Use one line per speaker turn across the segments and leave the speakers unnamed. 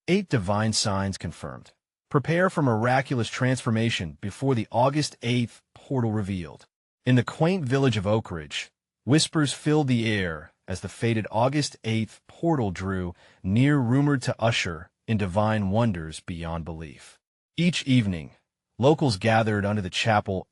8 divine signs confirmed. Prepare for miraculous transformation before the August 8th portal revealed. In the quaint village of Oak Ridge, whispers filled the air as the fated August 8th portal drew near, rumored to usher in divine wonders beyond belief. Each evening, locals gathered under the chapel's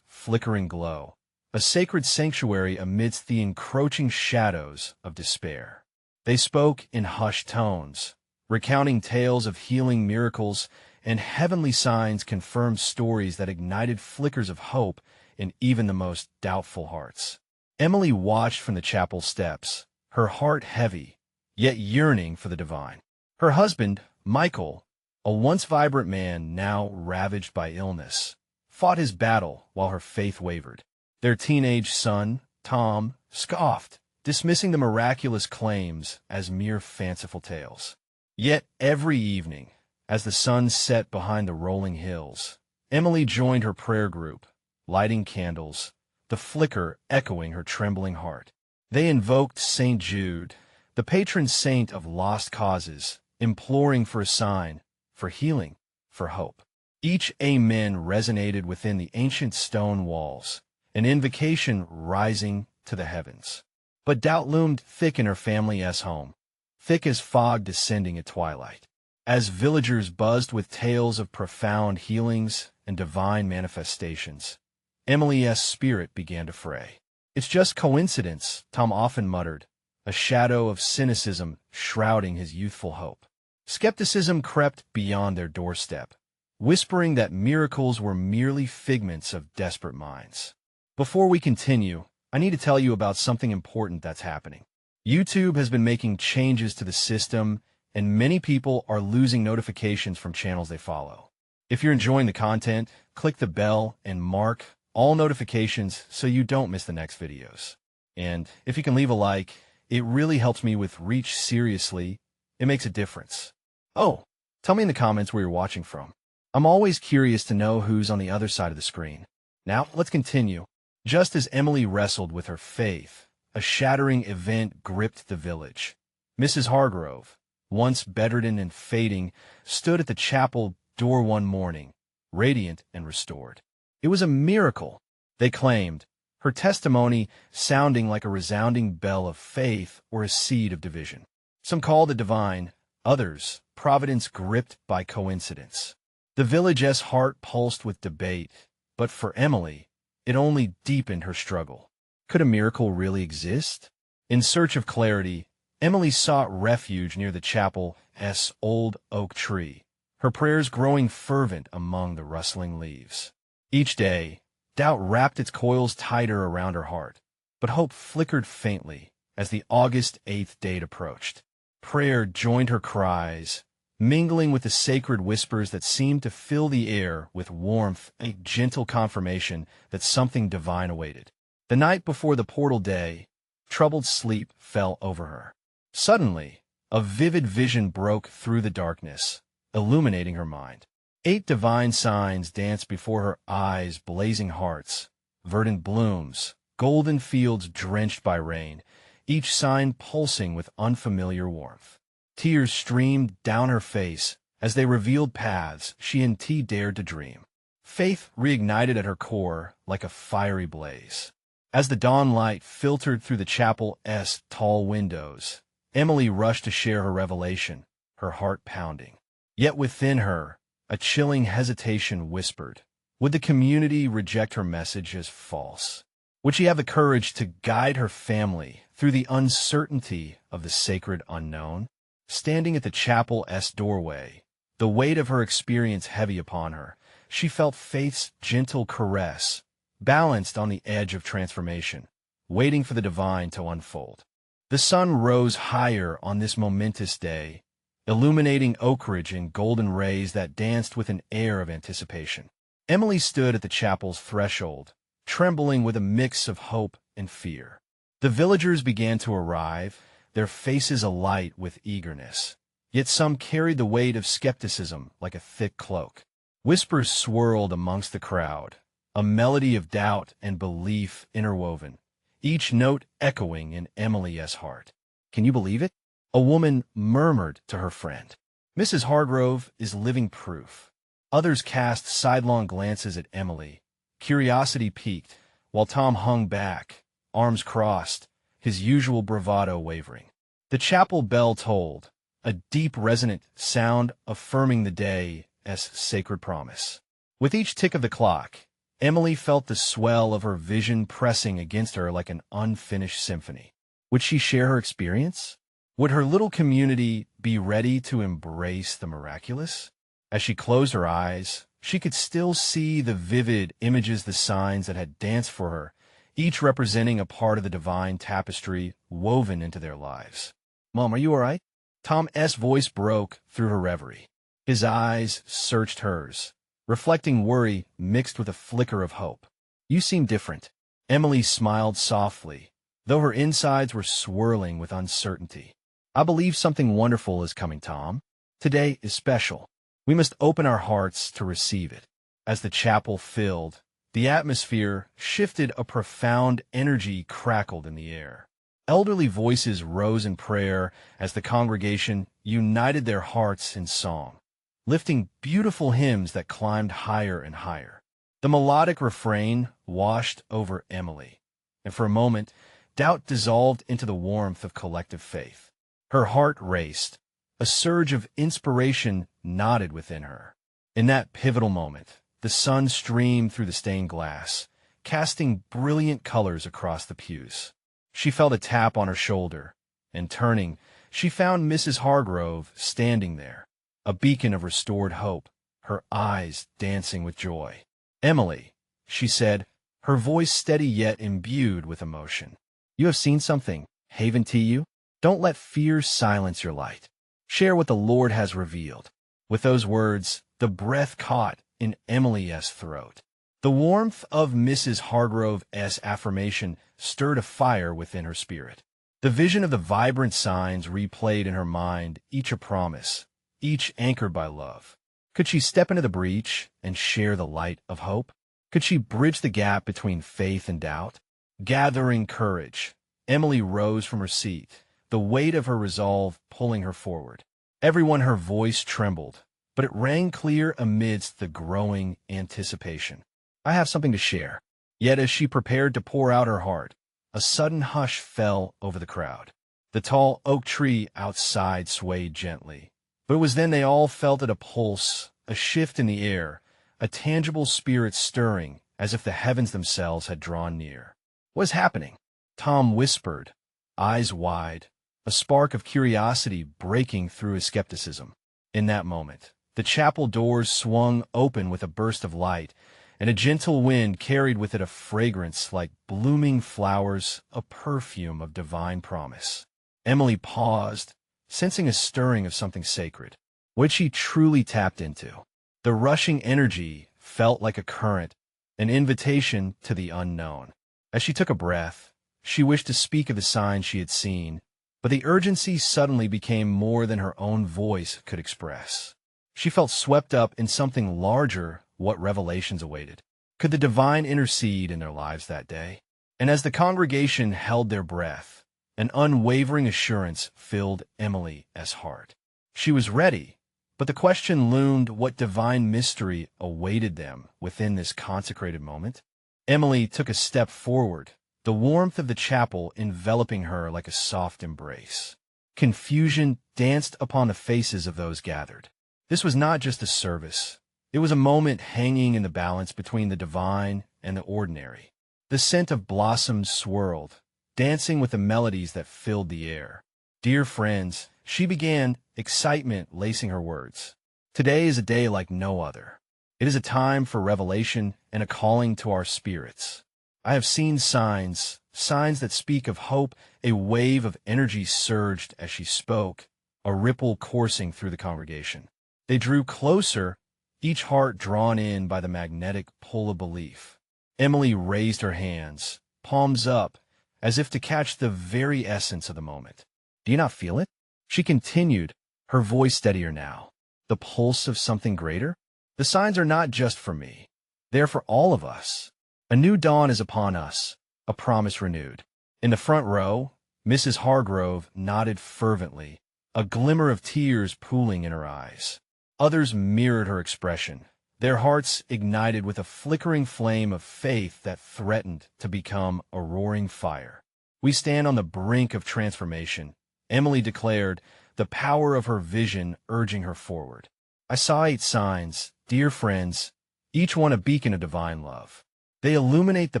flickering glow, a sacred sanctuary amidst the encroaching shadows of despair. They spoke in hushed tones, recounting tales of healing miracles and heavenly signs, confirmed stories that ignited flickers of hope in even the most doubtful hearts. Emily watched from the chapel steps, her heart heavy, yet yearning for the divine. Her husband, Michael, a once vibrant man now ravaged by illness, fought his battle while her faith wavered. Their teenage son, Tom, scoffed, dismissing the miraculous claims as mere fanciful tales. Yet every evening, as the sun set behind the rolling hills, Emily joined her prayer group, lighting candles, the flicker echoing her trembling heart. They invoked St. Jude, the patron saint of lost causes, imploring for a sign, for healing, for hope. Each amen resonated within the ancient stone walls, an invocation rising to the heavens. But doubt loomed thick in her family's home, thick as fog descending at twilight. As villagers buzzed with tales of profound healings and divine manifestations, Emily's spirit began to fray. "It's just coincidence," Tom often muttered, a shadow of cynicism shrouding his youthful hope. Skepticism crept beyond their doorstep, whispering that miracles were merely figments of desperate minds. Before we continue, I need to tell you about something important that's happening. YouTube has been making changes to the system, and many people are losing notifications from channels they follow. If you're enjoying the content, click the bell and mark all notifications so you don't miss the next videos. And if you can leave a like, it really helps me with reach. Seriously, it makes a difference. Oh, tell me in the comments where you're watching from. I'm always curious to know who's on the other side of the screen. Now, let's continue. Just as Emily wrestled with her faith, a shattering event gripped the village. Mrs. Hargrove, once bedridden and fading, stood at the chapel door one morning, radiant and restored. It was a miracle, they claimed, her testimony sounding like a resounding bell of faith or a seed of division. Some called it divine, others, providence gripped by coincidence. The village's heart pulsed with debate, but for Emily, it only deepened her struggle. Could a miracle really exist? In search of clarity, Emily sought refuge near the chapel's old oak tree, her prayers growing fervent among the rustling leaves. Each day, doubt wrapped its coils tighter around her heart, but hope flickered faintly as the August 8th date approached. Prayer joined her cries, mingling with the sacred whispers that seemed to fill the air with warmth, a gentle confirmation that something divine awaited. The night before the portal day, troubled sleep fell over her. Suddenly, a vivid vision broke through the darkness, illuminating her mind. 8 divine signs danced before her eyes, blazing hearts, verdant blooms, golden fields drenched by rain, each sign pulsing with unfamiliar warmth. Tears streamed down her face as they revealed paths she and T dared to dream. Faith reignited at her core like a fiery blaze. As the dawn light filtered through the chapel's tall windows, Emily rushed to share her revelation, her heart pounding. Yet within her, a chilling hesitation whispered, would the community reject her message as false? Would she have the courage to guide her family through the uncertainty of the sacred unknown? Standing at the chapel's doorway, the weight of her experience heavy upon her, she felt faith's gentle caress, balanced on the edge of transformation, waiting for the divine to unfold. The sun rose higher on this momentous day, illuminating Oak Ridge in golden rays that danced with an air of anticipation. Emily stood at the chapel's threshold, trembling with a mix of hope and fear. The villagers began to arrive, their faces alight with eagerness, yet some carried the weight of skepticism like a thick cloak. Whispers swirled amongst the crowd, a melody of doubt and belief interwoven, each note echoing in Emily's heart. "Can you believe it?" a woman murmured to her friend. Mrs. Hargrove is living proof. Others cast sidelong glances at Emily, curiosity piqued, while Tom hung back, arms crossed, his usual bravado wavering. The chapel bell tolled, a deep resonant sound affirming the day as sacred promise. With each tick of the clock, Emily felt the swell of her vision pressing against her like an unfinished symphony. Would she share her experience? Would her little community be ready to embrace the miraculous? As she closed her eyes, she could still see the vivid images, the signs that had danced for her, each representing a part of the divine tapestry woven into their lives. "Mom, are you all right?" Tom's voice broke through her reverie. His eyes searched hers, reflecting worry mixed with a flicker of hope. "You seem different." Emily smiled softly, though her insides were swirling with uncertainty. "I believe something wonderful is coming, Tom. Today is special. We must open our hearts to receive it." As the chapel filled, the atmosphere shifted, a profound energy crackled in the air. Elderly voices rose in prayer as the congregation united their hearts in song, lifting beautiful hymns that climbed higher and higher. The melodic refrain washed over Emily, and for a moment, doubt dissolved into the warmth of collective faith. Her heart raced. A surge of inspiration nodded within her. In that pivotal moment, the sun streamed through the stained glass, casting brilliant colors across the pews. She felt a tap on her shoulder, and turning, she found Mrs. Hargrove standing there, a beacon of restored hope, her eyes dancing with joy. "Emily," she said, her voice steady yet imbued with emotion. "You have seen something. Haven to you? Don't let fear silence your light. Share what the Lord has revealed." With those words, the breath caught in Emily's throat. The warmth of Mrs. Hargrove's affirmation stirred a fire within her spirit. The vision of the vibrant signs replayed in her mind, each a promise, each anchored by love. Could she step into the breach and share the light of hope? Could she bridge the gap between faith and doubt? Gathering courage, Emily rose from her seat, the weight of her resolve pulling her forward. Her voice trembled, but it rang clear amidst the growing anticipation. "I have something to share." Yet as she prepared to pour out her heart, a sudden hush fell over the crowd. The tall oak tree outside swayed gently, but it was then they all felt it, a pulse, a shift in the air, a tangible spirit stirring, as if the heavens themselves had drawn near. "What is happening?" Tom whispered, eyes wide, a spark of curiosity breaking through his skepticism. In that moment, the chapel doors swung open with a burst of light, and a gentle wind carried with it a fragrance like blooming flowers, a perfume of divine promise. Emily paused, sensing a stirring of something sacred, which she truly tapped into. The rushing energy felt like a current, an invitation to the unknown. As she took a breath, she wished to speak of the signs she had seen, but the urgency suddenly became more than her own voice could express. She felt swept up in something larger. What revelations awaited? Could the divine intercede in their lives that day? And as the congregation held their breath, an unwavering assurance filled Emily's heart. She was ready, but the question loomed: what divine mystery awaited them within this consecrated moment? Emily took a step forward, the warmth of the chapel enveloping her like a soft embrace. Confusion danced upon the faces of those gathered. This was not just a service. It was a moment hanging in the balance between the divine and the ordinary. The scent of blossoms swirled, dancing with the melodies that filled the air. "Dear friends," she began, excitement lacing her words, "today is a day like no other. It is a time for revelation and a calling to our spirits. I have seen signs that speak of hope." A wave of energy surged as she spoke, a ripple coursing through the congregation. They drew closer, each heart drawn in by the magnetic pull of belief. Emily raised her hands, palms up, as if to catch the very essence of the moment. "Do you not feel it?" she continued, her voice steadier now. "The pulse of something greater? The signs are not just for me. They are for all of us. A new dawn is upon us, a promise renewed." In the front row, Mrs. Hargrove nodded fervently, a glimmer of tears pooling in her eyes. Others mirrored her expression, their hearts ignited with a flickering flame of faith that threatened to become a roaring fire. "We stand on the brink of transformation," Emily declared, the power of her vision urging her forward. "I saw 8 signs, dear friends, each one a beacon of divine love. They illuminate the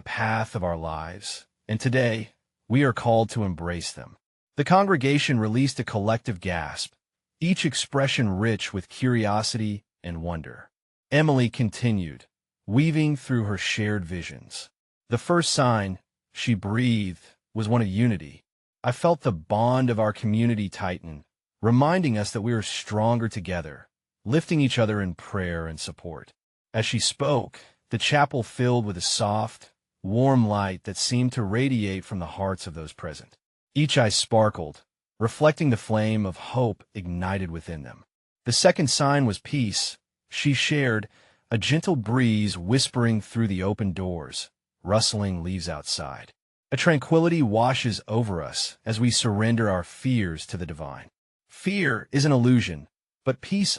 path of our lives, and today we are called to embrace them." The congregation released a collective gasp, each expression rich with curiosity and wonder. Emily continued, weaving through her shared visions. "The first sign," she breathed, was one of unity. "I felt the bond of our community tighten, reminding us that we are stronger together, lifting each other in prayer and support." As she spoke, the chapel filled with a soft, warm light that seemed to radiate from the hearts of those present. Each eye sparkled, reflecting the flame of hope ignited within them. "The second sign was peace," she shared, a gentle breeze whispering through the open doors, rustling leaves outside. "A tranquility washes over us as we surrender our fears to the divine. Fear is an illusion, but peace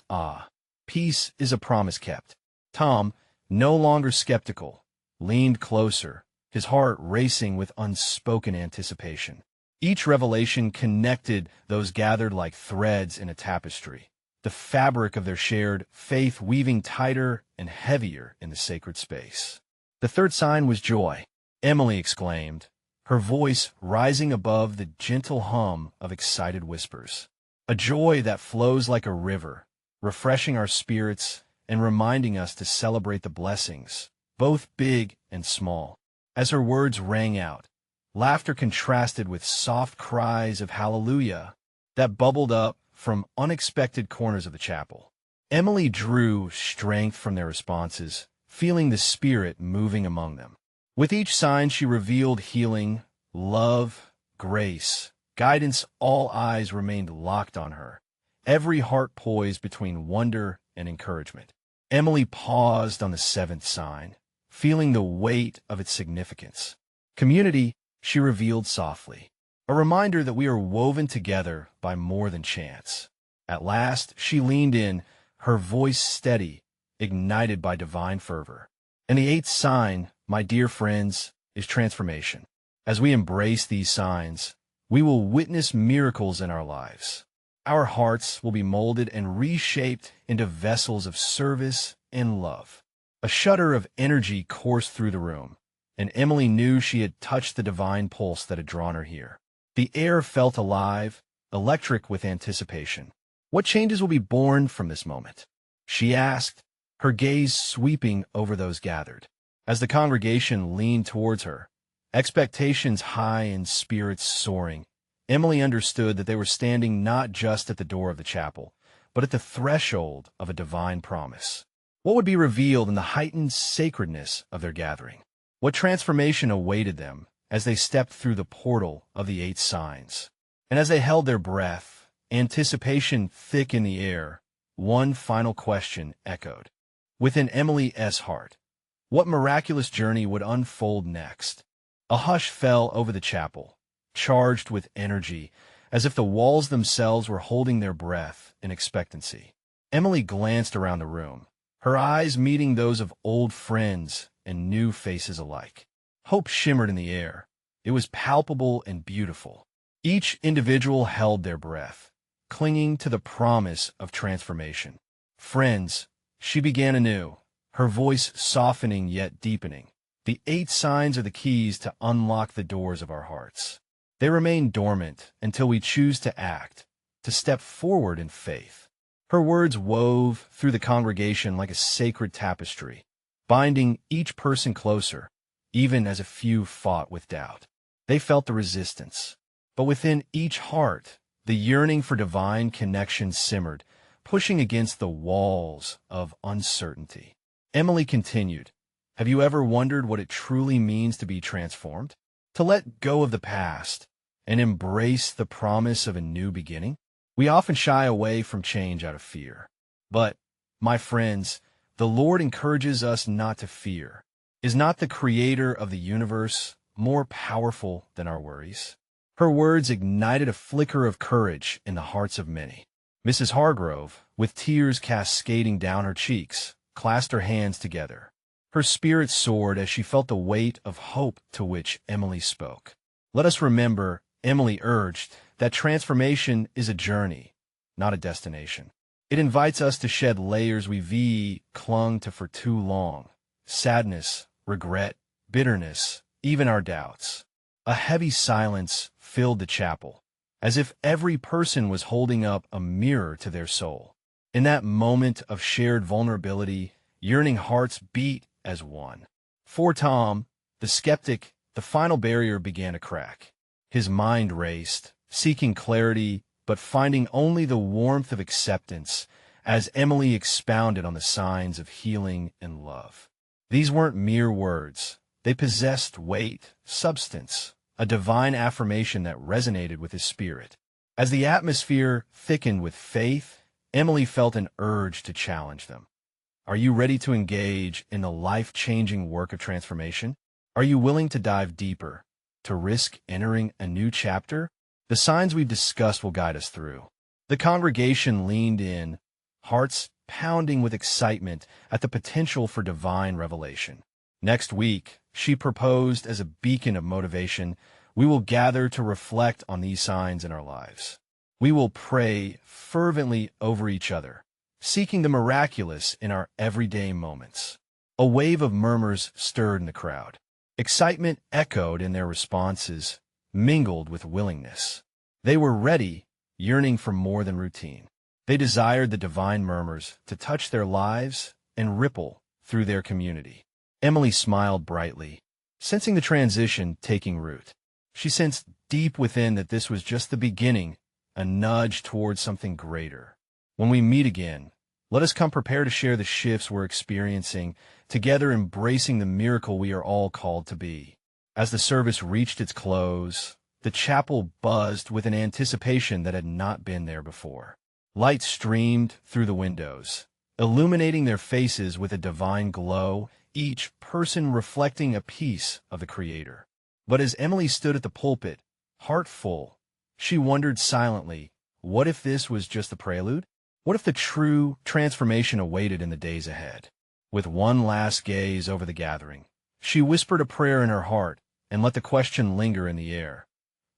is a promise kept." Tom, no longer skeptical, leaned closer, his heart racing with unspoken anticipation. Each revelation connected those gathered like threads in a tapestry, the fabric of their shared faith weaving tighter and heavier in the sacred space. "The third sign was joy," Emily exclaimed, her voice rising above the gentle hum of excited whispers. "A joy that flows like a river, refreshing our spirits and reminding us to celebrate the blessings, both big and small." As her words rang out, laughter contrasted with soft cries of hallelujah that bubbled up from unexpected corners of the chapel. Emily drew strength from their responses, feeling the Spirit moving among them. With each sign she revealed healing, love, grace, guidance. All eyes remained locked on her, every heart poised between wonder and encouragement. Emily paused on the 7th sign, feeling the weight of its significance. "Community," she revealed softly, "a reminder that we are woven together by more than chance." At last she leaned in, her voice steady, ignited by divine fervor. "And the 8th sign, my dear friends, is transformation. As we embrace these signs, we will witness miracles in our lives. Our hearts will be molded and reshaped into vessels of service and love." A shudder of energy coursed through the room, and Emily knew she had touched the divine pulse that had drawn her here. The air felt alive, electric with anticipation. "What changes will be born from this moment?" she asked, her gaze sweeping over those gathered. As the congregation leaned towards her, expectations high and spirits soaring, Emily understood that they were standing not just at the door of the chapel, but at the threshold of a divine promise. What would be revealed in the heightened sacredness of their gathering? What transformation awaited them as they stepped through the portal of the 8 signs? And as they held their breath, anticipation thick in the air, one final question echoed within Emily's heart. What miraculous journey would unfold next? A hush fell over the chapel, charged with energy, as if the walls themselves were holding their breath in expectancy. Emily glanced around the room, her eyes meeting those of old friends and new faces alike. Hope shimmered in the air. It was palpable and beautiful. Each individual held their breath, clinging to the promise of transformation. "Friends," she began anew, her voice softening yet deepening. "The 8 signs are the keys to unlock the doors of our hearts. They remain dormant until we choose to act, to step forward in faith." Her words wove through the congregation like a sacred tapestry, binding each person closer, even as a few fought with doubt. They felt the resistance, but within each heart, the yearning for divine connection simmered, pushing against the walls of uncertainty. Emily continued, "Have you ever wondered what it truly means to be transformed? To let go of the past and embrace the promise of a new beginning? We often shy away from change out of fear. But, my friends, the Lord encourages us not to fear. Is not the Creator of the universe more powerful than our worries? Her words ignited a flicker of courage in the hearts of many. Mrs. Hargrove, with tears cascading down her cheeks, clasped her hands together. Her spirit soared as she felt the weight of hope to which Emily spoke. Let us remember, Emily urged, that transformation is a journey, not a destination. It invites us to shed layers we've clung to for too long: sadness, regret, bitterness, even our doubts. A heavy silence filled the chapel, as if every person was holding up a mirror to their soul. In that moment of shared vulnerability, yearning hearts beat as one. For Tom, the skeptic, the final barrier began to crack. His mind raced, seeking clarity, but finding only the warmth of acceptance as Emily expounded on the signs of healing and love. These weren't mere words. They possessed weight, substance, a divine affirmation that resonated with his spirit. As the atmosphere thickened with faith, Emily felt an urge to challenge them. Are you ready to engage in the life-changing work of transformation? Are you willing to dive deeper, to risk entering a new chapter? The signs we've discussed will guide us through. The congregation leaned in, hearts pounding with excitement at the potential for divine revelation. Next week, she proposed as a beacon of motivation, we will gather to reflect on these signs in our lives. We will pray fervently over each other, seeking the miraculous in our everyday moments. A wave of murmurs stirred in the crowd. Excitement echoed in their responses, mingled with willingness. They were ready, yearning for more than routine. They desired the divine murmurs to touch their lives and ripple through their community. Emily smiled brightly, sensing the transition taking root. She sensed deep within that this was just the beginning, a nudge towards something greater. When we meet again, let us come prepared to share the shifts we're experiencing, together embracing the miracle we are all called to be. As the service reached its close, the chapel buzzed with an anticipation that had not been there before. Light streamed through the windows, illuminating their faces with a divine glow, each person reflecting a piece of the Creator. But as Emily stood at the pulpit, heart full, she wondered silently, what if this was just the prelude? What if the true transformation awaited in the days ahead? With one last gaze over the gathering, she whispered a prayer in her heart and let the question linger in the air.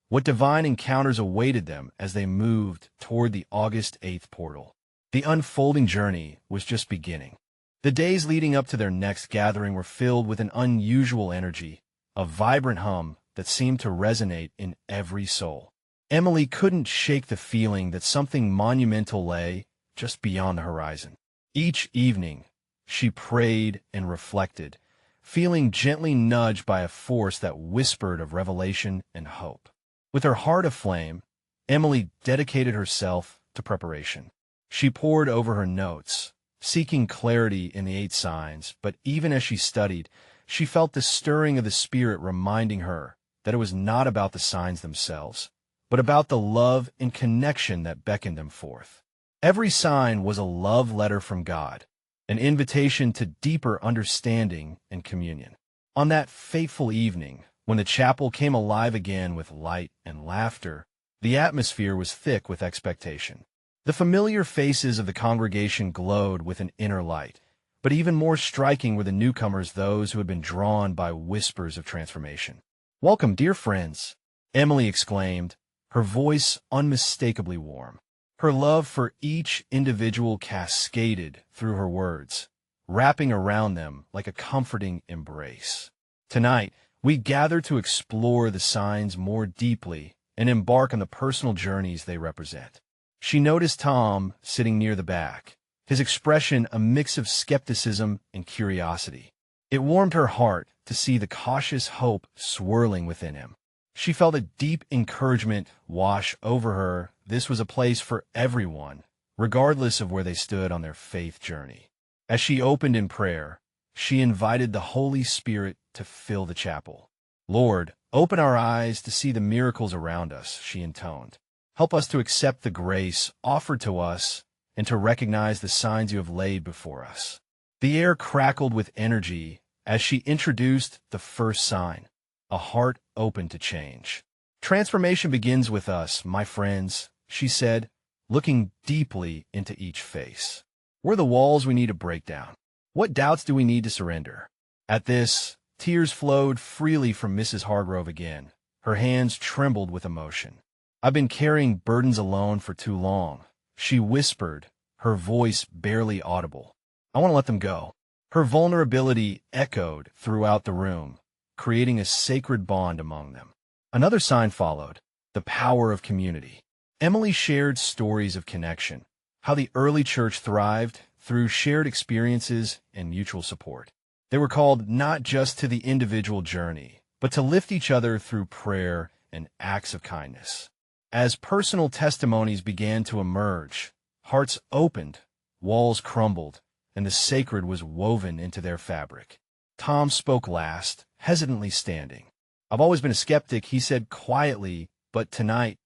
What divine encounters awaited them as they moved toward the August 8th portal? The unfolding journey was just beginning. The days leading up to their next gathering were filled with an unusual energy, a vibrant hum that seemed to resonate in every soul. Emily couldn't shake the feeling that something monumental lay just beyond the horizon. Each evening, she prayed and reflected, feeling gently nudged by a force that whispered of revelation and hope. With her heart aflame, Emily dedicated herself to preparation. She pored over her notes, seeking clarity in the 8 signs, but even as she studied, she felt the stirring of the Spirit reminding her that it was not about the signs themselves, but about the love and connection that beckoned them forth. Every sign was a love letter from God, an invitation to deeper understanding and communion. On that fateful evening, when the chapel came alive again with light and laughter, the atmosphere was thick with expectation. The familiar faces of the congregation glowed with an inner light, but even more striking were the newcomers, those who had been drawn by whispers of transformation. "Welcome, dear friends," Emily exclaimed, her voice unmistakably warm. Her love for each individual cascaded through her words, wrapping around them like a comforting embrace. Tonight, we gather to explore the signs more deeply and embark on the personal journeys they represent. She noticed Tom sitting near the back, his expression a mix of skepticism and curiosity. It warmed her heart to see the cautious hope swirling within him. She felt a deep encouragement wash over her. This was a place for everyone, regardless of where they stood on their faith journey. As she opened in prayer, she invited the Holy Spirit to fill the chapel. "Lord, open our eyes to see the miracles around us," she intoned. "Help us to accept the grace offered to us and to recognize the signs you have laid before us." The air crackled with energy as she introduced the first sign, a heart open to change. Transformation begins with us, my friends, she said, looking deeply into each face. We're the walls we need to break down. What doubts do we need to surrender? At this, tears flowed freely from Mrs. Hargrove again. Her hands trembled with emotion. I've been carrying burdens alone for too long, she whispered, her voice barely audible. I want to let them go. Her vulnerability echoed throughout the room, creating a sacred bond among them. Another sign followed, the power of community. Emily shared stories of connection, how the early church thrived through shared experiences and mutual support. They were called not just to the individual journey, but to lift each other through prayer and acts of kindness. As personal testimonies began to emerge, hearts opened, walls crumbled, and the sacred was woven into their fabric. Tom spoke last, hesitantly standing. I've always been a skeptic, he said quietly, but tonight,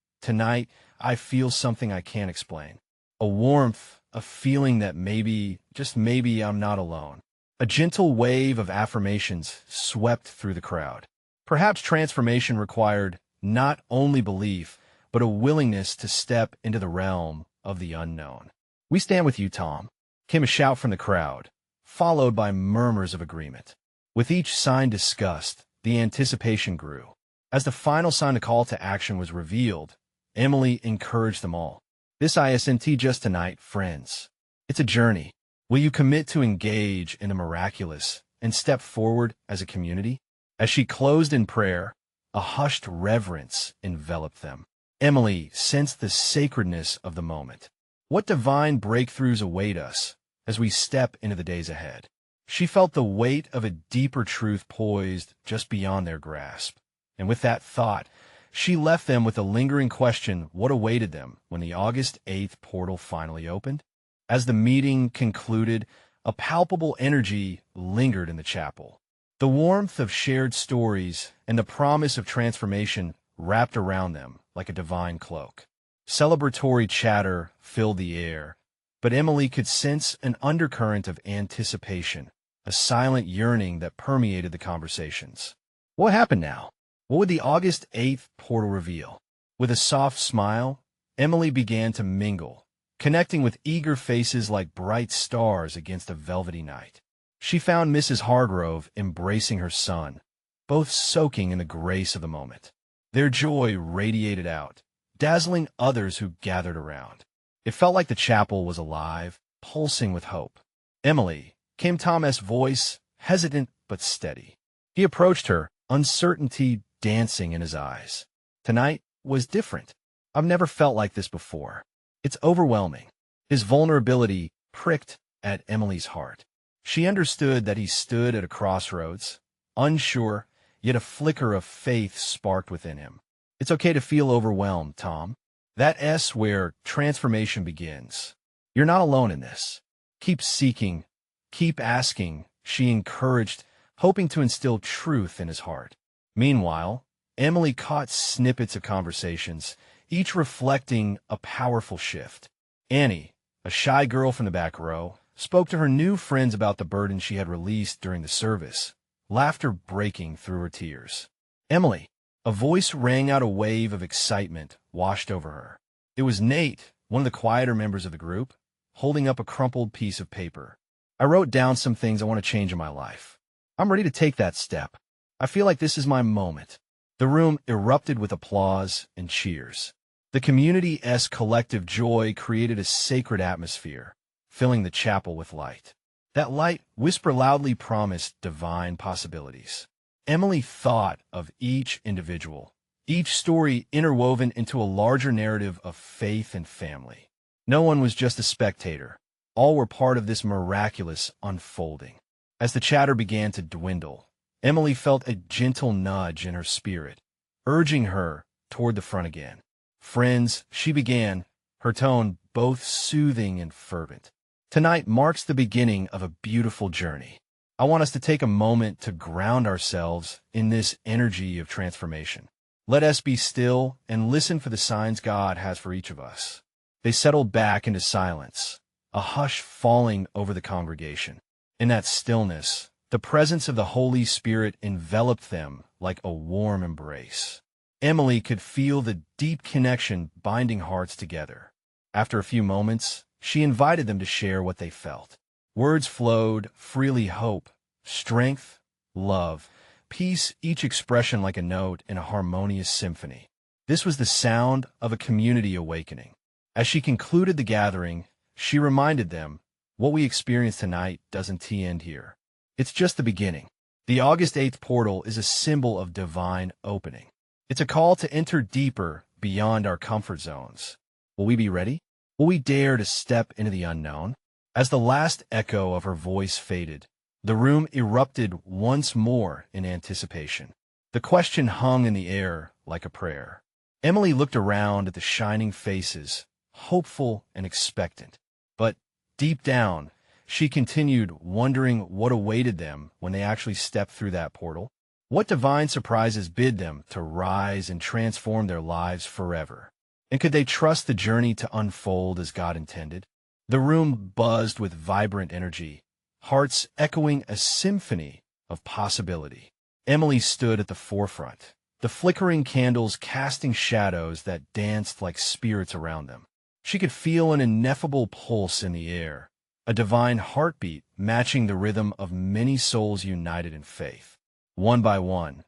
I feel something I can't explain. A warmth, a feeling that maybe, just maybe, I'm not alone. A gentle wave of affirmations swept through the crowd. Perhaps transformation required not only belief, but a willingness to step into the realm of the unknown. We stand with you, Tom, came a shout from the crowd, followed by murmurs of agreement. With each sign discussed, the anticipation grew. As the final sign of call to action was revealed, Emily encouraged them all. This isn't just tonight, friends. It's a journey. Will you commit to engage in the miraculous and step forward as a community? As she closed in prayer, a hushed reverence enveloped them. Emily sensed the sacredness of the moment. What divine breakthroughs await us as we step into the days ahead? She felt the weight of a deeper truth poised just beyond their grasp. And with that thought, she left them with a lingering question: what awaited them when the August 8th portal finally opened? As the meeting concluded, a palpable energy lingered in the chapel. The warmth of shared stories and the promise of transformation wrapped around them like a divine cloak. Celebratory chatter filled the air, but Emily could sense an undercurrent of anticipation, a silent yearning that permeated the conversations. What happened now? What would the August 8th portal reveal? With a soft smile, Emily began to mingle, connecting with eager faces like bright stars against a velvety night. She found Mrs. Hargrove embracing her son, both soaking in the grace of the moment. Their joy radiated out, dazzling others who gathered around. It felt like the chapel was alive, pulsing with hope. Emily, came Tom's voice, hesitant but steady. He approached her, uncertainty dancing in his eyes. Tonight was different. I've never felt like this before. It's overwhelming. His vulnerability pricked at Emily's heart. She understood that he stood at a crossroads, unsure, yet a flicker of faith sparked within him. It's okay to feel overwhelmed, Tom. That's where transformation begins. You're not alone in this. Keep seeking, keep asking, she encouraged, hoping to instill truth in his heart. Meanwhile, Emily caught snippets of conversations, each reflecting a powerful shift. Annie, a shy girl from the back row, spoke to her new friends about the burden she had released during the service, laughter breaking through her tears. Emily, a voice rang out, a wave of excitement washed over her. It was Nate, one of the quieter members of the group, holding up a crumpled piece of paper. I wrote down some things I want to change in my life. I'm ready to take that step. I feel like this is my moment. The room erupted with applause and cheers. The community's collective joy created a sacred atmosphere, filling the chapel with light. That light, whisper loudly, promised divine possibilities. Emily thought of each individual, each story interwoven into a larger narrative of faith and family. No one was just a spectator. All were part of this miraculous unfolding. As the chatter began to dwindle, Emily felt a gentle nudge in her spirit, urging her toward the front again. Friends, she began, her tone both soothing and fervent. Tonight marks the beginning of a beautiful journey. I want us to take a moment to ground ourselves in this energy of transformation. Let us be still and listen for the signs God has for each of us. They settled back into silence, a hush falling over the congregation. In that stillness, the presence of the Holy Spirit enveloped them like a warm embrace. Emily could feel the deep connection binding hearts together. After a few moments, she invited them to share what they felt. Words flowed freely: hope, strength, love, peace, each expression like a note in a harmonious symphony. This was the sound of a community awakening. As she concluded the gathering, she reminded them, what we experience tonight doesn't end here. It's just the beginning. The August 8th portal is a symbol of divine opening. It's a call to enter deeper beyond our comfort zones. Will we be ready? Will we dare to step into the unknown? As the last echo of her voice faded, the room erupted once more in anticipation. The question hung in the air like a prayer. Emily looked around at the shining faces, hopeful and expectant. But deep down, she continued wondering what awaited them when they actually stepped through that portal. What divine surprises bid them to rise and transform their lives forever? And could they trust the journey to unfold as God intended? The room buzzed with vibrant energy, hearts echoing a symphony of possibility. Emily stood at the forefront, the flickering candles casting shadows that danced like spirits around them. She could feel an ineffable pulse in the air, a divine heartbeat matching the rhythm of many souls united in faith. One by one,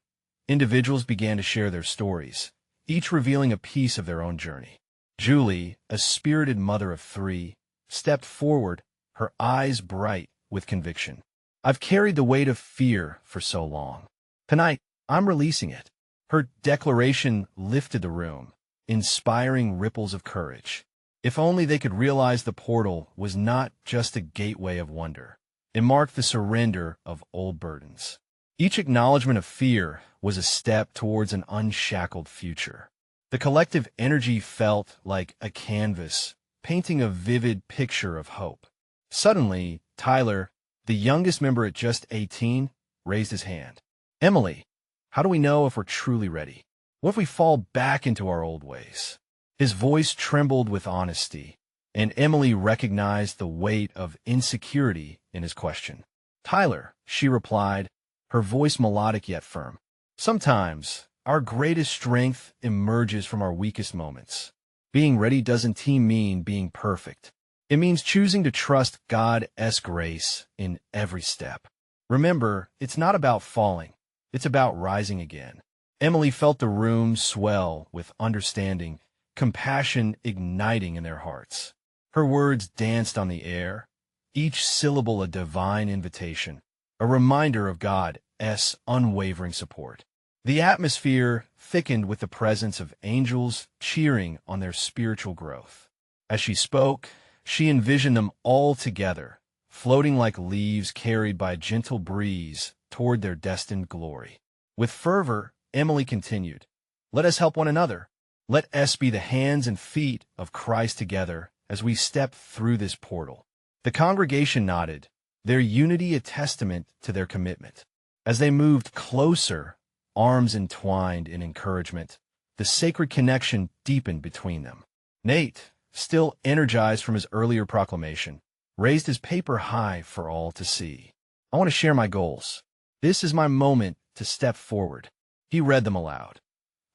individuals began to share their stories, each revealing a piece of their own journey. Julie, a spirited mother of 3, stepped forward, her eyes bright with conviction. I've carried the weight of fear for so long. Tonight, I'm releasing it. Her declaration lifted the room, inspiring ripples of courage. If only they could realize the portal was not just a gateway of wonder. It marked the surrender of old burdens. Each acknowledgement of fear was a step towards an unshackled future. The collective energy felt like a canvas, painting a vivid picture of hope. Suddenly, Tyler, the youngest member at just 18, raised his hand. Emily, how do we know if we're truly ready? What if we fall back into our old ways? His voice trembled with honesty, and Emily recognized the weight of insecurity in his question. Tyler, she replied, her voice melodic yet firm. Sometimes, our greatest strength emerges from our weakest moments. Being ready doesn't mean being perfect. It means choosing to trust God's grace in every step. Remember, it's not about falling. It's about rising again. Emily felt the room swell with understanding, compassion igniting in their hearts. Her words danced on the air, each syllable a divine invitation, a reminder of God's unwavering support. The atmosphere thickened with the presence of angels cheering on their spiritual growth. As she spoke, she envisioned them all together, floating like leaves carried by a gentle breeze toward their destined glory. With fervor, Emily continued, let us help one another. Let us be the hands and feet of Christ together as we step through this portal. The congregation nodded, their unity a testament to their commitment. As they moved closer, arms entwined in encouragement, the sacred connection deepened between them. Nate, still energized from his earlier proclamation, raised his paper high for all to see. I want to share my goals. This is my moment to step forward. He read them aloud.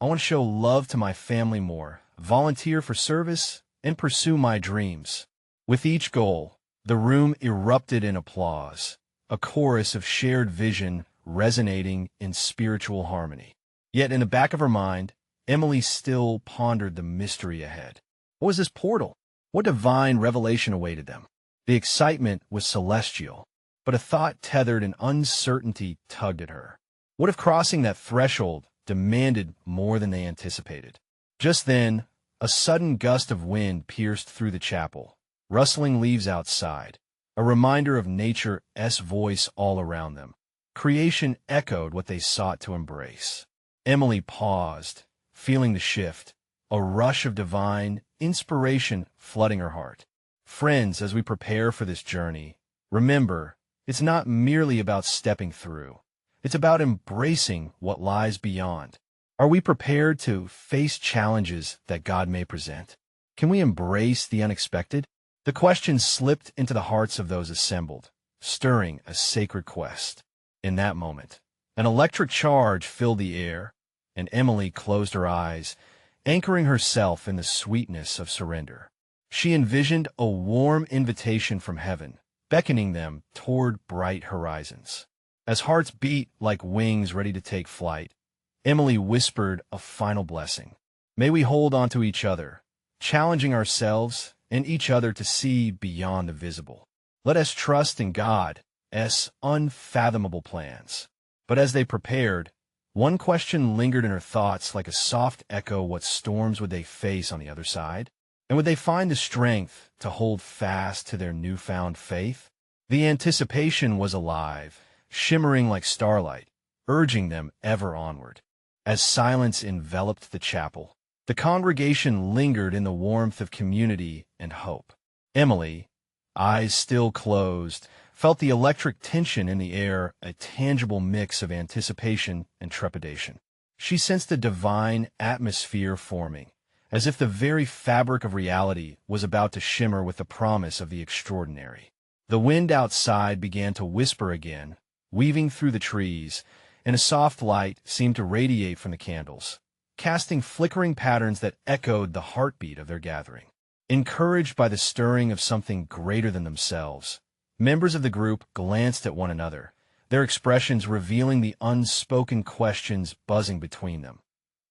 I want to show love to my family more, volunteer for service, and pursue my dreams. With each goal, the room erupted in applause, a chorus of shared vision resonating in spiritual harmony. Yet in the back of her mind, Emily still pondered the mystery ahead. What was this portal? What divine revelation awaited them? The excitement was celestial, but a thought tethered in uncertainty tugged at her. What if crossing that threshold demanded more than they anticipated? Just then, a sudden gust of wind pierced through the chapel, rustling leaves outside, a reminder of nature's voice all around them. Creation echoed what they sought to embrace. Emily paused, feeling the shift, a rush of divine inspiration flooding her heart. Friends, as we prepare for this journey, remember, it's not merely about stepping through. It's about embracing what lies beyond. Are we prepared to face challenges that God may present? Can we embrace the unexpected? The question slipped into the hearts of those assembled, stirring a sacred quest. In that moment, an electric charge filled the air, and Emily closed her eyes, anchoring herself in the sweetness of surrender. She envisioned a warm invitation from heaven, beckoning them toward bright horizons. As hearts beat like wings ready to take flight, Emily whispered a final blessing. May we hold on to each other, challenging ourselves and each other to see beyond the visible. Let us trust in God's unfathomable plans. But as they prepared, one question lingered in her thoughts like a soft echo. What storms would they face on the other side? And would they find the strength to hold fast to their newfound faith? The anticipation was alive, shimmering like starlight, urging them ever onward. As silence enveloped the chapel, the congregation lingered in the warmth of community and hope. Emily, eyes still closed, felt the electric tension in the air, a tangible mix of anticipation and trepidation. She sensed the divine atmosphere forming, as if the very fabric of reality was about to shimmer with the promise of the extraordinary. The wind outside began to whisper again, weaving through the trees, and a soft light seemed to radiate from the candles, casting flickering patterns that echoed the heartbeat of their gathering. Encouraged by the stirring of something greater than themselves, members of the group glanced at one another, their expressions revealing the unspoken questions buzzing between them.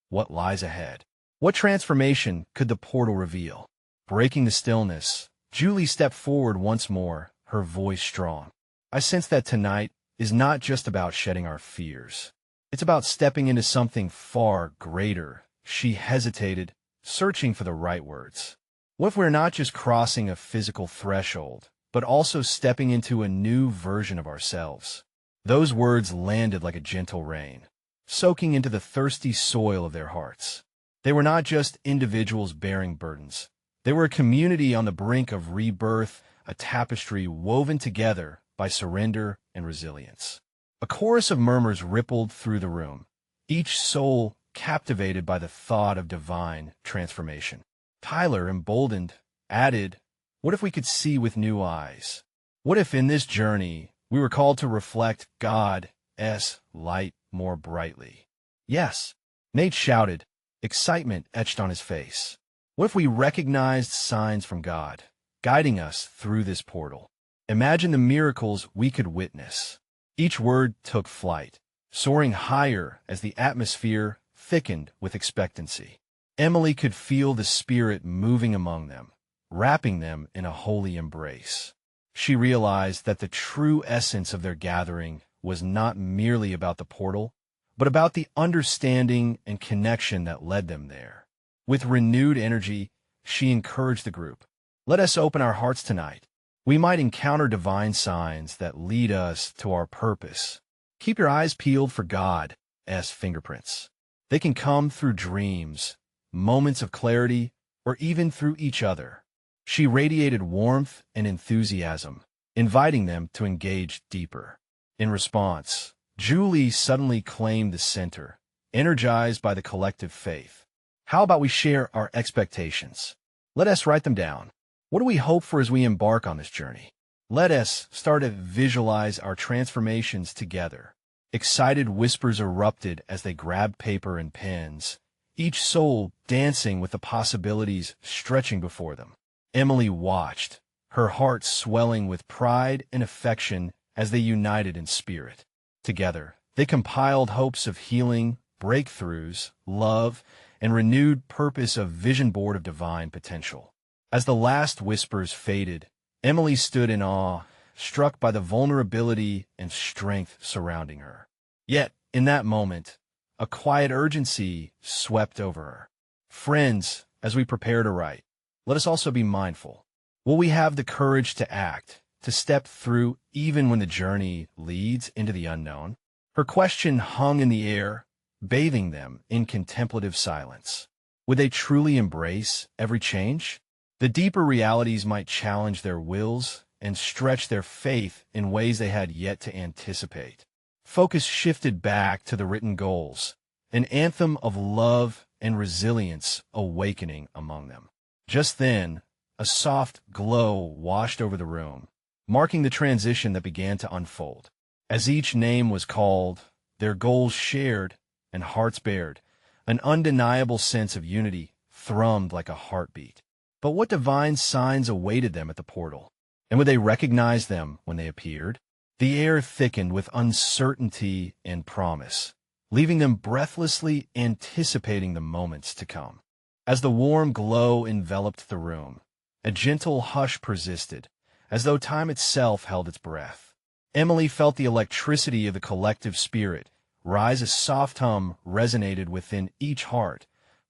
What lies ahead? What transformation could the portal reveal? Breaking the stillness, Julie stepped forward once more, her voice strong. I sense that tonight is not just about shedding our fears. It's about stepping into something far greater. She hesitated, searching for the right words. What if we're not just crossing a physical threshold, but also stepping into a new version of ourselves? Those words landed like a gentle rain, soaking into the thirsty soil of their hearts. They were not just individuals bearing burdens. They were a community on the brink of rebirth, a tapestry woven together by surrender and resilience. A chorus of murmurs rippled through the room, each soul captivated by the thought of divine transformation. Tyler, emboldened, added, "What if we could see with new eyes? What if in this journey we were called to reflect God's light more brightly?" Yes, Nate shouted, excitement etched on his face. What if we recognized signs from God, guiding us through this portal? Imagine the miracles we could witness. Each word took flight, soaring higher as the atmosphere thickened with expectancy. Emily could feel the Spirit moving among them, wrapping them in a holy embrace. She realized that the true essence of their gathering was not merely about the portal, but about the understanding and connection that led them there. With renewed energy, she encouraged the group. Let us open our hearts tonight. We might encounter divine signs that lead us to our purpose. Keep your eyes peeled for God's fingerprints. They can come through dreams, moments of clarity, or even through each other. She radiated warmth and enthusiasm, inviting them to engage deeper. In response, Julie suddenly claimed the center, energized by the collective faith. How about we share our expectations? Let us write them down. What do we hope for as we embark on this journey? Let us start to visualize our transformations together. Excited whispers erupted as they grabbed paper and pens, each soul dancing with the possibilities stretching before them. Emily watched, her heart swelling with pride and affection as they united in spirit. Together, they compiled hopes of healing, breakthroughs, love, and renewed purpose of vision board of divine potential. As the last whispers faded, Emily stood in awe, struck by the vulnerability and strength surrounding her. Yet, in that moment, a quiet urgency swept over her. Friends, as we prepare to write, let us also be mindful. Will we have the courage to act, to step through even when the journey leads into the unknown? Her question hung in the air, bathing them in contemplative silence. Would they truly embrace every change? The deeper realities might challenge their wills and stretch their faith in ways they had yet to anticipate. Focus shifted back to the written goals, an anthem of love and resilience awakening among them. Just then, a soft glow washed over the room, marking the transition that began to unfold. As each name was called, their goals shared, and hearts bared, An undeniable sense of unity thrummed like a heartbeat. But what divine signs awaited them at the portal? And would they recognize them when they appeared? The air thickened with uncertainty and promise, leaving them breathlessly anticipating the moments to come. As the warm glow enveloped the room, a gentle hush persisted, as though time itself held its breath. Emily felt the electricity of the collective spirit rise. A soft hum resonated within each heart,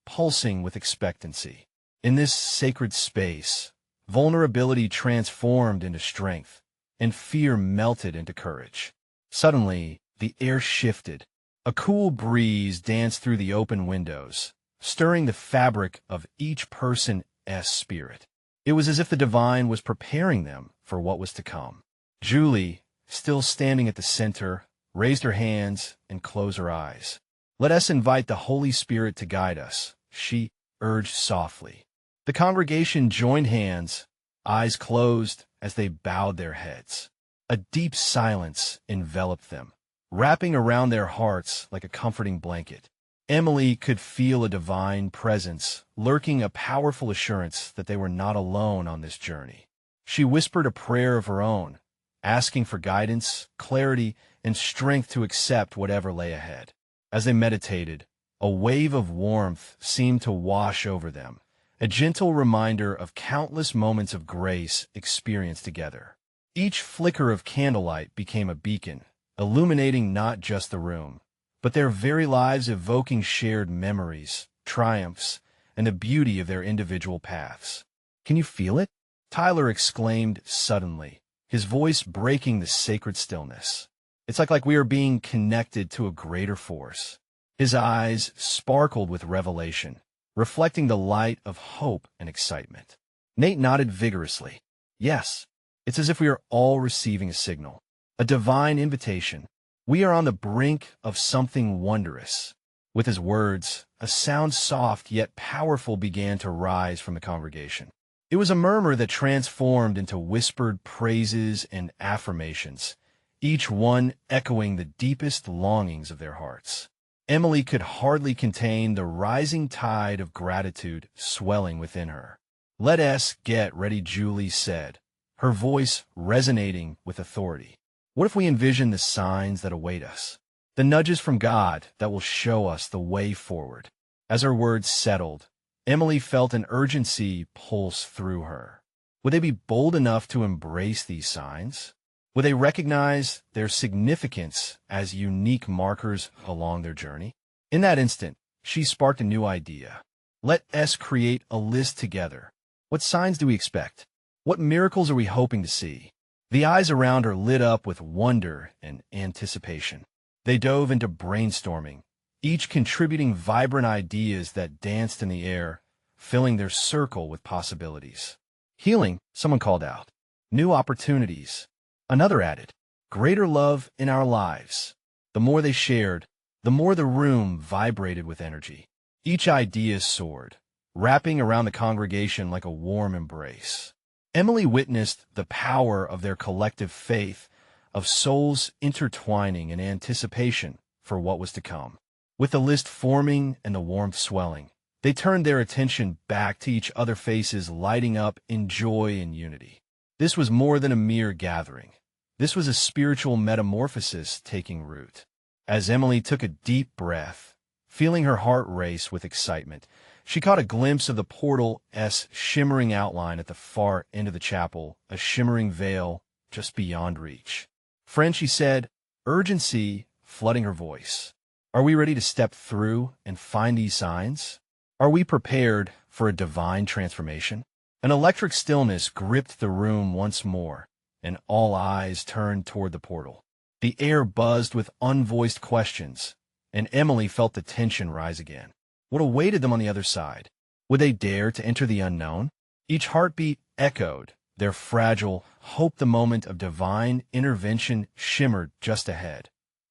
pulsing with expectancy. In this sacred space, vulnerability transformed into strength, and fear melted into courage. Suddenly, the air shifted. A cool breeze danced through the open windows, stirring the fabric of each person's spirit. It was as if the divine was preparing them for what was to come. Julie, still standing at the center, raised her hands and closed her eyes. "Let us invite the Holy Spirit to guide us," she urged softly. The congregation joined hands, eyes closed as they bowed their heads. A deep silence enveloped them, wrapping around their hearts like a comforting blanket. Emily could feel a divine presence lurking, a powerful assurance that they were not alone on this journey. She whispered a prayer of her own, asking for guidance, clarity, and strength to accept whatever lay ahead. As they meditated, a wave of warmth seemed to wash over them, a gentle reminder of countless moments of grace experienced together. Each flicker of candlelight became a beacon, illuminating not just the room, but their very lives, evoking shared memories, triumphs, and the beauty of their individual paths. "Can you feel it?" Tyler exclaimed suddenly, his voice breaking the sacred stillness. "It's like we are being connected to a greater force." His eyes sparkled with revelation, reflecting the light of hope and excitement. Nate nodded vigorously. "Yes, it's as if we are all receiving a signal, a divine invitation. We are on the brink of something wondrous." With his words, a sound soft yet powerful began to rise from the congregation. It was a murmur that transformed into whispered praises and affirmations, each one echoing the deepest longings of their hearts. Emily could hardly contain the rising tide of gratitude swelling within her. "Let us get ready," Julie said, her voice resonating with authority. "What if we envision the signs that await us, the nudges from God that will show us the way forward?" As her words settled, Emily felt an urgency pulse through her. Would they be bold enough to embrace these signs? Would they recognize their significance as unique markers along their journey? In that instant, she sparked a new idea. Let us create a list together. What signs do we expect? What miracles are we hoping to see? The eyes around her lit up with wonder and anticipation. They dove into brainstorming, each contributing vibrant ideas that danced in the air, filling their circle with possibilities. "Healing," someone called out. "New opportunities." Another added, "Greater love in our lives." The more they shared, the more the room vibrated with energy. Each idea soared, wrapping around the congregation like a warm embrace. Emily witnessed the power of their collective faith, of souls intertwining in anticipation for what was to come. With the list forming and the warmth swelling, they turned their attention back to each other, faces lighting up in joy and unity. This was more than a mere gathering. This was a spiritual metamorphosis taking root. As Emily took a deep breath, feeling her heart race with excitement, she caught a glimpse of the portal's shimmering outline at the far end of the chapel, a shimmering veil just beyond reach. "Friend," she said, urgency flooding her voice, "are we ready to step through and find these signs? Are we prepared for a divine transformation?" An electric stillness gripped the room once more, and all eyes turned toward the portal. The air buzzed with unvoiced questions, and Emily felt the tension rise again. What awaited them on the other side? Would they dare to enter the unknown? Each heartbeat echoed their fragile hope. The moment of divine intervention shimmered just ahead,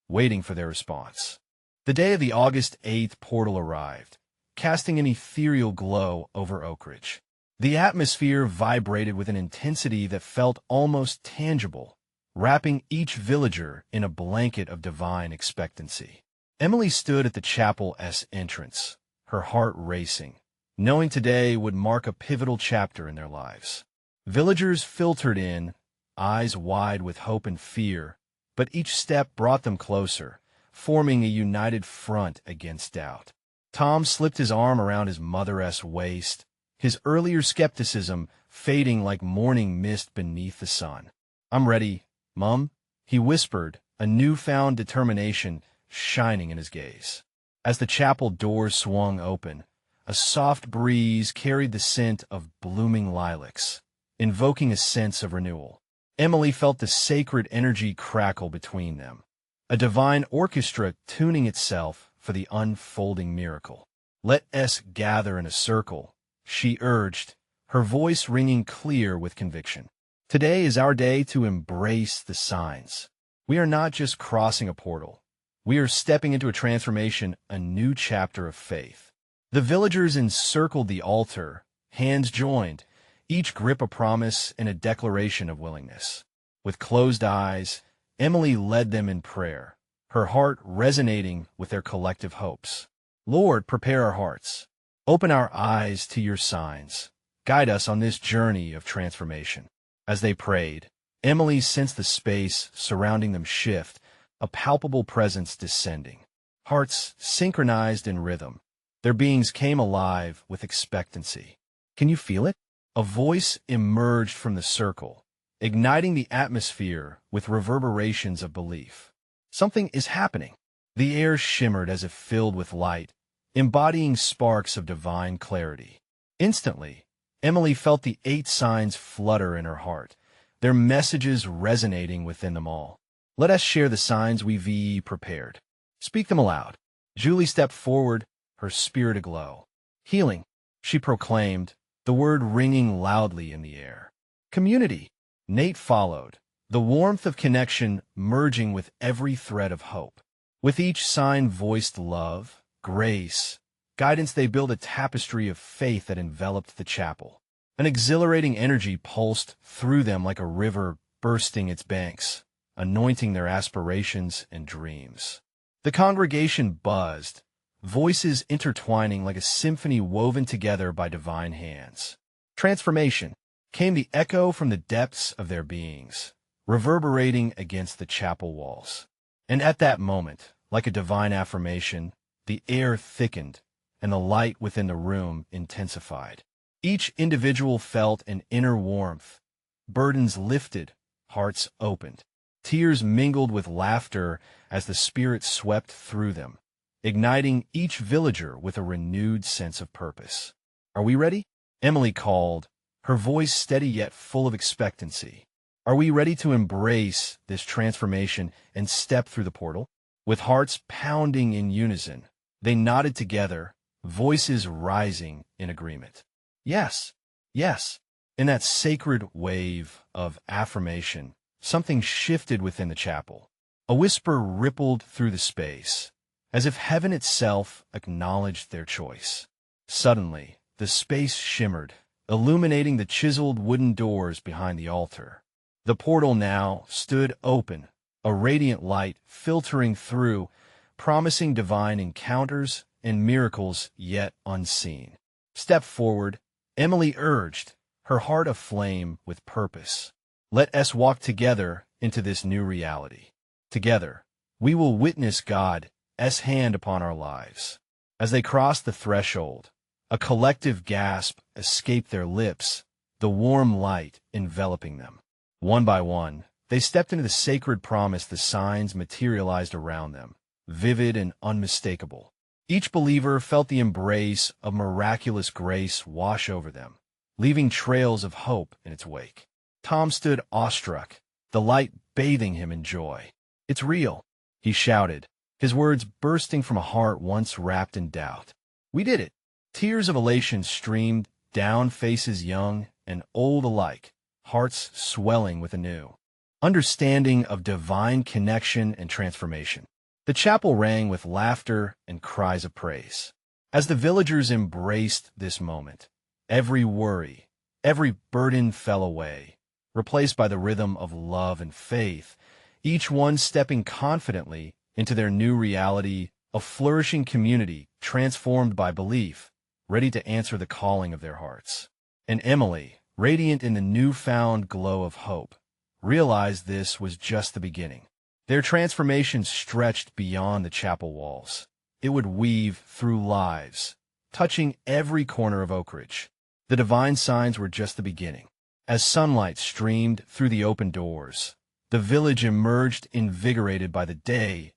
waiting for their response. The day of the August 8th portal arrived, casting an ethereal glow over Oak Ridge. The atmosphere vibrated with an intensity that felt almost tangible, wrapping each villager in a blanket of divine expectancy. Emily stood at the chapel's entrance, her heart racing, knowing today would mark a pivotal chapter in their lives. Villagers filtered in, eyes wide with hope and fear, but each step brought them closer, forming a united front against doubt. Tom slipped his arm around his mother's waist, his earlier skepticism fading like morning mist beneath the sun. "I'm ready, Mum," he whispered, a newfound determination shining in his gaze. As the chapel doors swung open, a soft breeze carried the scent of blooming lilacs, invoking a sense of renewal. Emily felt the sacred energy crackle between them, a divine orchestra tuning itself for the unfolding miracle. "Let us gather in a circle," she urged, her voice ringing clear with conviction. "Today is our day to embrace the signs. We are not just crossing a portal. We are stepping into a transformation, a new chapter of faith." The villagers encircled the altar, hands joined, each grip a promise and a declaration of willingness. With closed eyes, Emily led them in prayer, her heart resonating with their collective hopes. "Lord, prepare our hearts. Open our eyes to your signs. Guide us on this journey of transformation." As they prayed, Emily sensed the space surrounding them shift, a palpable presence descending. Hearts synchronized in rhythm. Their beings came alive with expectancy. "Can you feel it?" A voice emerged from the circle, igniting the atmosphere with reverberations of belief. "Something is happening." The air shimmered as if filled with light, embodying sparks of divine clarity. Instantly, Emily felt the 8 signs flutter in her heart, their messages resonating within them all. "Let us share the signs we've prepared. Speak them aloud." Julie stepped forward, her spirit aglow. "Healing," she proclaimed, the word ringing loudly in the air. "Community," Nate followed, the warmth of connection merging with every thread of hope. With each sign voiced love, grace, guidance. They built a tapestry of faith that enveloped the chapel. An exhilarating energy pulsed through them like a river bursting its banks, anointing their aspirations and dreams. The congregation buzzed, voices intertwining like a symphony woven together by divine hands. Transformation came the echo from the depths of their beings, reverberating against the chapel walls. And at that moment, like a divine affirmation, the air thickened and the light within the room intensified. Each individual felt an inner warmth, burdens lifted, hearts opened. Tears mingled with laughter as the Spirit swept through them, igniting each villager with a renewed sense of purpose. "Are we ready?" Emily called, her voice steady yet full of expectancy. "Are we ready to embrace this transformation and step through the portal?" With hearts pounding in unison, they nodded together, voices rising in agreement. "Yes, yes." In that sacred wave of affirmation, something shifted within the chapel. A whisper rippled through the space, as if heaven itself acknowledged their choice. Suddenly, the space shimmered, illuminating the chiseled wooden doors behind the altar. The portal now stood open, a radiant light filtering through, promising divine encounters and miracles yet unseen. "Step forward," Emily urged, her heart aflame with purpose. "Let us walk together into this new reality. Together, we will witness God's hand upon our lives." As they crossed the threshold, a collective gasp escaped their lips, the warm light enveloping them. One by one, they stepped into the sacred promise. The signs materialized around them, vivid and unmistakable. Each believer felt the embrace of miraculous grace wash over them, leaving trails of hope in its wake. Tom stood awestruck, the light bathing him in joy. "It's real," he shouted, his words bursting from a heart once wrapped in doubt. "We did it." Tears of elation streamed down faces young and old alike, hearts swelling with a new understanding of divine connection and transformation. The chapel rang with laughter and cries of praise. As the villagers embraced this moment, every worry, every burden fell away, replaced by the rhythm of love and faith, each one stepping confidently into their new reality a flourishing community transformed by belief, ready to answer the calling of their hearts. And Emily, radiant in the newfound glow of hope, realized this was just the beginning. Their transformation stretched beyond the chapel walls. It would weave through lives, touching every corner of Oak Ridge. The divine signs were just the beginning. As sunlight streamed through the open doors, the village emerged invigorated by the day's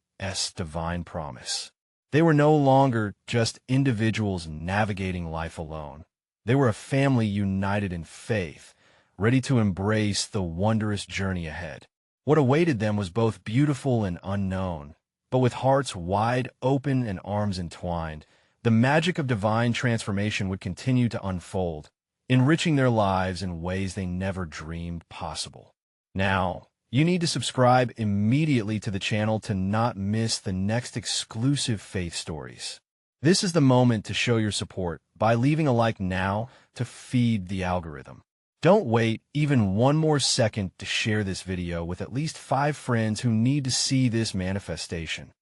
divine promise. They were no longer just individuals navigating life alone. They were a family united in faith, ready to embrace the wondrous journey ahead. What awaited them was both beautiful and unknown, but with hearts wide open and arms entwined, the magic of divine transformation would continue to unfold, enriching their lives in ways they never dreamed possible. Now, you need to subscribe immediately to the channel to not miss the next exclusive faith stories. This is the moment to show your support by leaving a like now to feed the algorithm. Don't wait even one more second to share this video with at least 5 friends who need to see this manifestation.